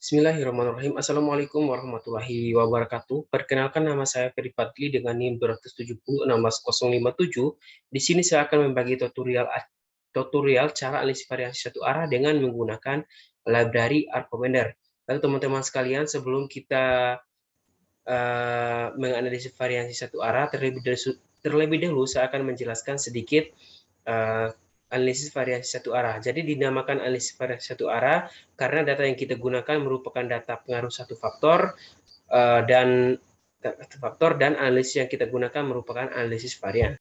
Bismillahirrahmanirrahim. Assalamualaikum warahmatullahi wabarakatuh. Perkenalkan, nama saya Ferry Fadli dengan NIM 270 16057. Di sini saya akan membagi tutorial cara analisis variasi satu arah dengan menggunakan library Arcomender. Lalu teman-teman sekalian, sebelum kita menganalisis variasi satu arah, terlebih dahulu saya akan menjelaskan sedikit analisis variasi satu arah. Jadi dinamakan analisis variasi satu arah karena data yang kita gunakan merupakan data pengaruh satu faktor dan analisis yang kita gunakan merupakan analisis varian.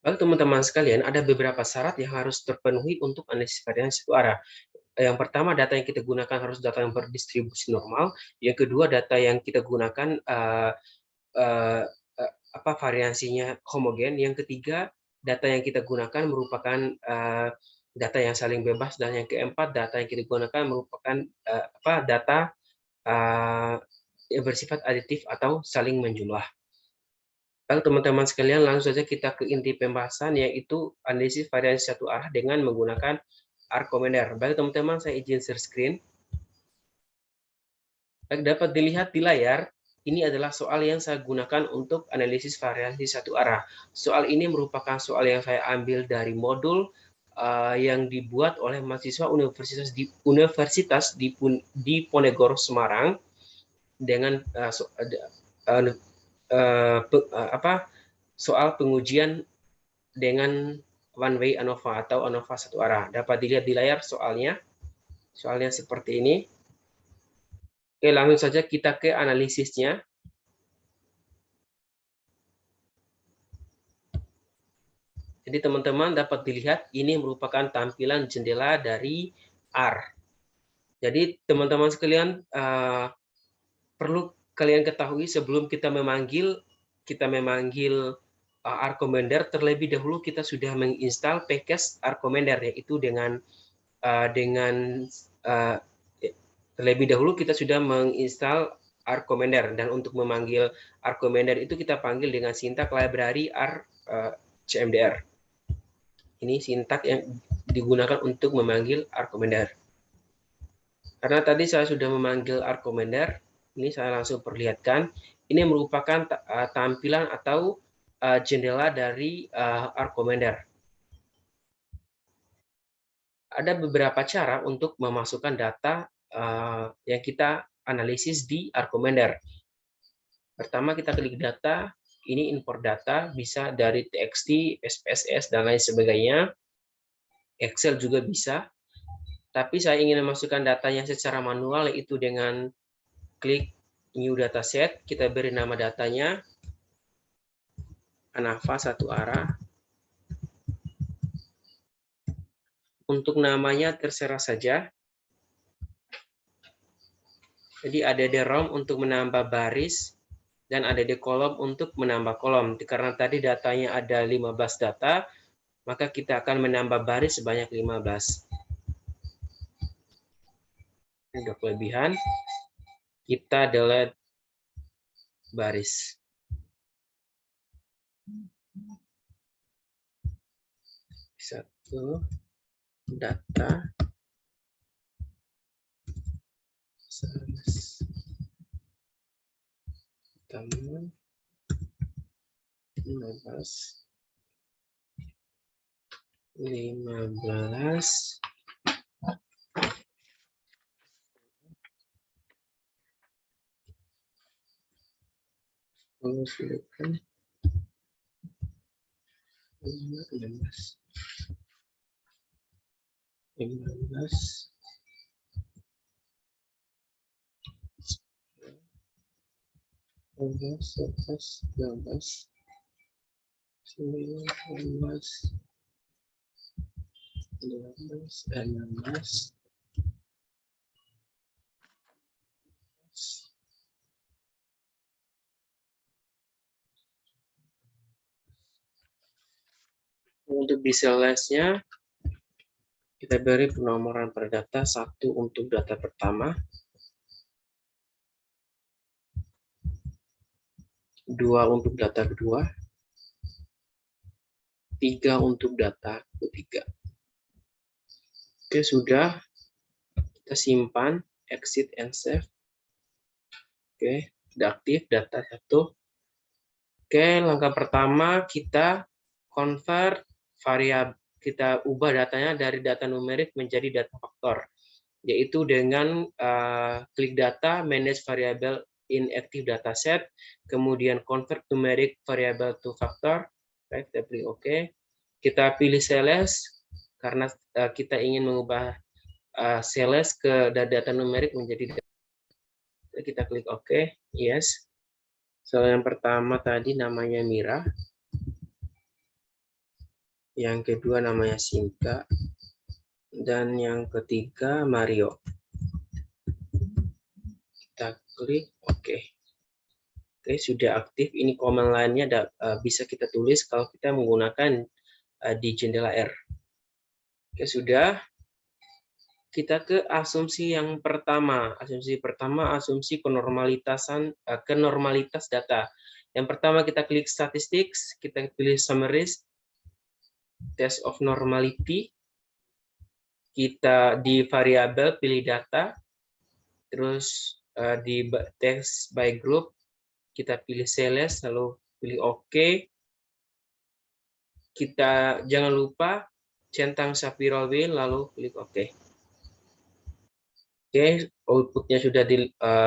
Lalu teman-teman sekalian, ada beberapa syarat yang harus terpenuhi untuk analisis variasi satu arah. Yang pertama, data yang kita gunakan harus data yang berdistribusi normal. Yang kedua, data yang kita gunakan variansinya homogen. Yang ketiga, data yang kita gunakan merupakan data yang saling bebas. Dan yang keempat, data yang kita gunakan merupakan data yang bersifat aditif atau saling menjumlah. Lalu teman-teman sekalian, langsung saja kita ke inti pembahasan, yaitu analisis variasi satu arah dengan menggunakan Arcomender. Baik teman-teman, saya izin share screen. Baik, dapat dilihat di layar, ini adalah soal yang saya gunakan untuk analisis variasi satu arah. Soal ini merupakan soal yang saya ambil dari modul yang dibuat oleh mahasiswa universitas di Ponegoro, Semarang, dengan soal pengujian dengan one way ANOVA atau ANOVA satu arah. Dapat dilihat di layar soalnya seperti ini. Oke, langsung saja kita ke analisisnya. Jadi teman-teman dapat dilihat ini merupakan tampilan jendela dari R. Jadi teman-teman sekalian, perlu kalian ketahui sebelum kita memanggil Arcomender, terlebih dahulu kita sudah menginstal package Arcomender, yaitu terlebih dahulu kita sudah menginstal Arcomender, dan untuk memanggil Arcomender itu kita panggil dengan sintak library CMDR. Ini sintak yang digunakan untuk memanggil Arcomender. Karena tadi saya sudah memanggil Arcomender, ini saya langsung perlihatkan. Ini merupakan tampilan atau jendela dari Arcomender. Ada beberapa cara untuk memasukkan data yang kita analisis di Arcomender. Pertama, kita klik data. Ini import data, bisa dari TXT, SPSS, dan lain sebagainya. Excel juga bisa. Tapi saya ingin memasukkan datanya secara manual, yaitu dengan klik New Dataset. Kita beri nama datanya ANOVA satu arah. Untuk namanya terserah saja. Jadi ada di ROM untuk menambah baris, dan ada di kolom untuk menambah kolom. Karena tadi datanya ada 15 data, maka kita akan menambah baris sebanyak 15. Ini ada kelebihan. Kita delete baris. Satu data pertama 15 15 Untuk detail listnya, kita beri penomoran per data, 1 untuk data pertama, 2 untuk data kedua, 3 untuk data ketiga. Oke, sudah. Kita simpan, exit and save. Oke, sudah aktif data 1. Oke, langkah pertama kita convert variabel, kita ubah datanya dari data numerik menjadi data faktor, yaitu dengan klik data, manage variable in active dataset, kemudian convert numeric variable to factor. Kita pilih OK. Kita pilih sales karena kita ingin mengubah sales ke data numerik menjadi data. Kita klik OK, yes. So, yang pertama tadi namanya Mira. Yang kedua namanya Sinta. Dan yang ketiga Mario. Kita klik OK. Oke, sudah aktif. Ini command line-nya bisa kita tulis kalau kita menggunakan di jendela R. Oke, sudah. Kita ke asumsi yang pertama. Asumsi pertama, asumsi kenormalitas data. Yang pertama kita klik statistics, kita pilih summaries, test of normality. Kita di variabel pilih data, terus di test by group kita pilih sales, lalu pilih OK. Kita jangan lupa centang Shapiro wheel, lalu klik OK. Oke, outputnya sudah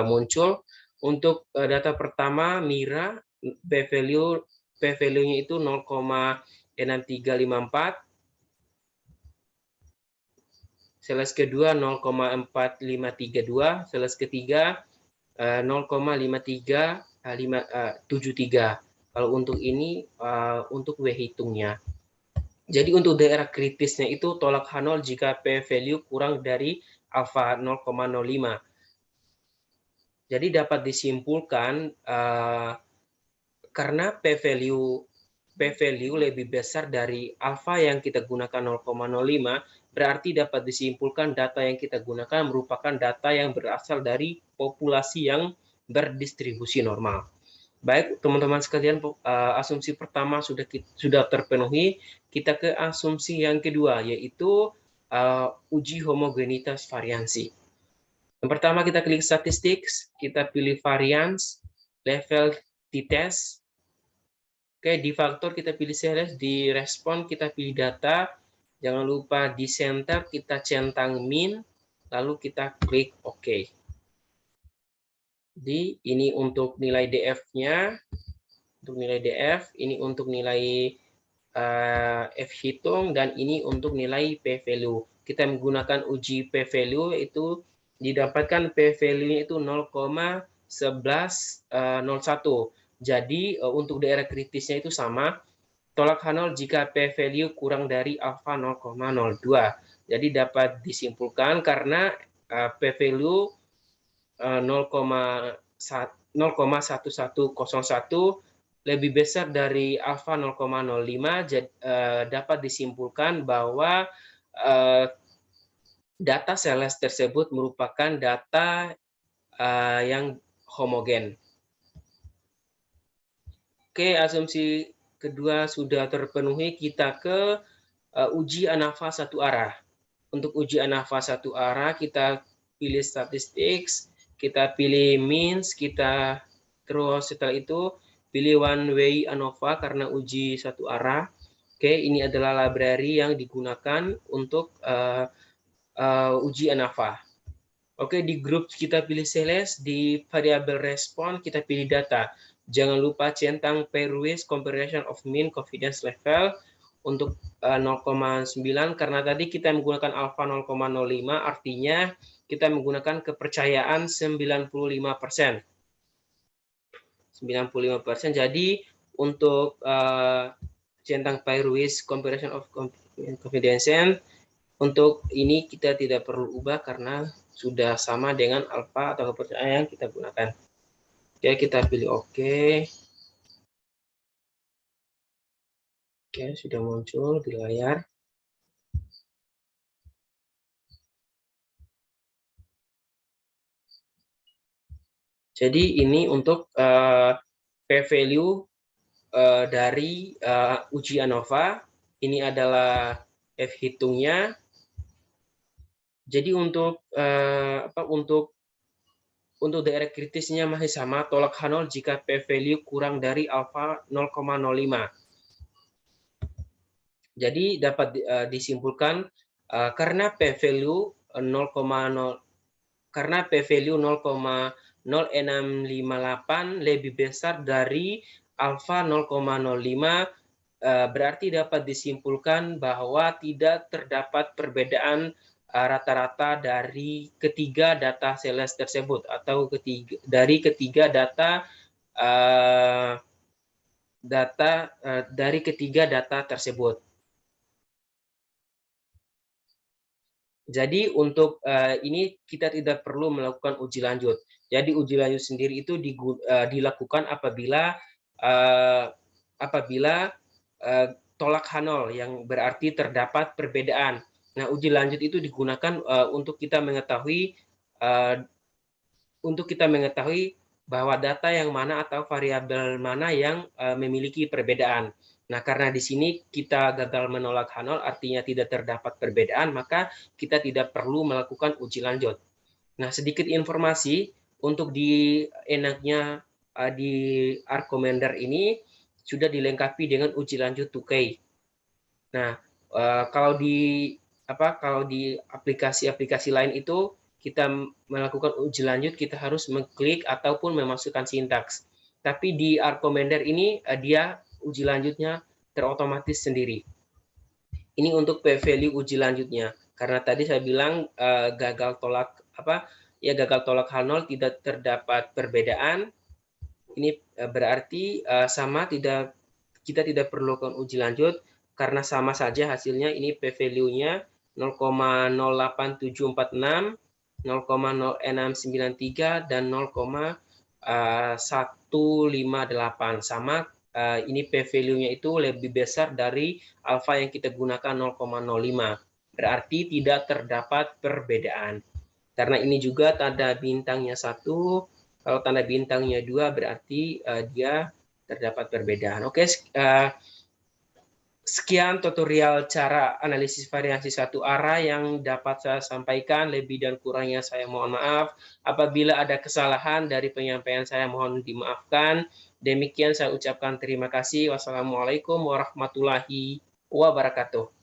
muncul. Untuk data pertama, Mira, p-value-nya itu 0,6354. Sales kedua 0,4532, sales ketiga 0,5373. Kalau untuk ini untuk W hitungnya. Jadi untuk daerah kritisnya itu tolak H0 jika p-value kurang dari alfa 0,05. Jadi dapat disimpulkan karena p-value lebih besar dari alfa yang kita gunakan 0,05, berarti dapat disimpulkan data yang kita gunakan merupakan data yang berasal dari populasi yang berdistribusi normal. Baik, teman-teman sekalian, asumsi pertama sudah terpenuhi. Kita ke asumsi yang kedua, yaitu uji homogenitas variansi. Yang pertama kita klik statistics, kita pilih variance, level t-test. Oke, di faktor kita pilih sales, di respon kita pilih data. Jangan lupa di center kita centang min, lalu kita klik OK. Jadi ini untuk nilai DF-nya, untuk nilai DF, ini untuk nilai F hitung, dan ini untuk nilai p-value. Kita menggunakan uji p-value, itu didapatkan p-value-nya itu 0,1101. Jadi untuk daerah kritisnya itu sama, tolak H0 jika p-value kurang dari alfa 0,02. Jadi dapat disimpulkan karena p-value 0,1101 lebih besar dari alfa 0,05, dapat disimpulkan bahwa data sales tersebut merupakan data yang homogen. Oke, asumsi kedua sudah terpenuhi. Kita ke uji ANAVA satu arah. Untuk uji ANAVA satu arah kita pilih statistics, kita pilih means, kita terus setelah itu pilih one way ANOVA karena uji satu arah. Oke, ini adalah library yang digunakan untuk uji ANAVA. Oke, di grup kita pilih sales, di variabel respon kita pilih data. Jangan lupa centang pairwise comparison of mean confidence level untuk 0,9 karena tadi kita menggunakan alfa 0,05, artinya kita menggunakan kepercayaan 95%. 95%. Jadi untuk centang pairwise comparison of confidence, untuk ini kita tidak perlu ubah karena sudah sama dengan alfa atau kepercayaan yang kita gunakan. Oke, kita pilih OK. Oke, sudah muncul di layar. Jadi ini untuk p-value dari uji ANOVA. Ini adalah F hitungnya. Jadi untuk daerah kritisnya masih sama, tolak H0 jika p-value kurang dari alfa 0,05. Jadi dapat disimpulkan karena p-value 0,0 karena p-value 0,0658 lebih besar dari alfa 0,05, berarti dapat disimpulkan bahwa tidak terdapat perbedaan rata-rata dari ketiga data sales tersebut atau dari ketiga data tersebut. Jadi untuk ini kita tidak perlu melakukan uji lanjut. Jadi uji lanjut sendiri itu dilakukan apabila tolak H0 yang berarti terdapat perbedaan. Nah, uji lanjut itu digunakan untuk kita mengetahui bahwa data yang mana atau variabel mana yang memiliki perbedaan. Nah, karena di sini kita gagal menolak H0 artinya tidak terdapat perbedaan, maka kita tidak perlu melakukan uji lanjut. Nah, sedikit informasi untuk enaknya di Arcomender ini sudah dilengkapi dengan uji lanjut 2K. Nah, kalau di aplikasi-aplikasi lain itu kita melakukan uji lanjut, kita harus mengklik ataupun memasukkan sintaks. Tapi di Arcomender ini dia uji lanjutnya terotomatis sendiri. Ini untuk p-value uji lanjutnya. Karena tadi saya bilang gagal tolak H0 tidak terdapat perbedaan. Ini berarti kita tidak perlu melakukan uji lanjut karena sama saja hasilnya. Ini p-value-nya 0,08746, 0,0693 dan 0,158. Sama, ini p-value-nya itu lebih besar dari alfa yang kita gunakan 0,05. Berarti tidak terdapat perbedaan. Karena ini juga tanda bintangnya 1, kalau tanda bintangnya 2 berarti dia terdapat perbedaan. Oke, sekian tutorial cara analisis variasi satu arah yang dapat saya sampaikan. Lebih dan kurangnya saya mohon maaf. Apabila ada kesalahan dari penyampaian saya mohon dimaafkan. Demikian saya ucapkan terima kasih. Wassalamualaikum warahmatullahi wabarakatuh.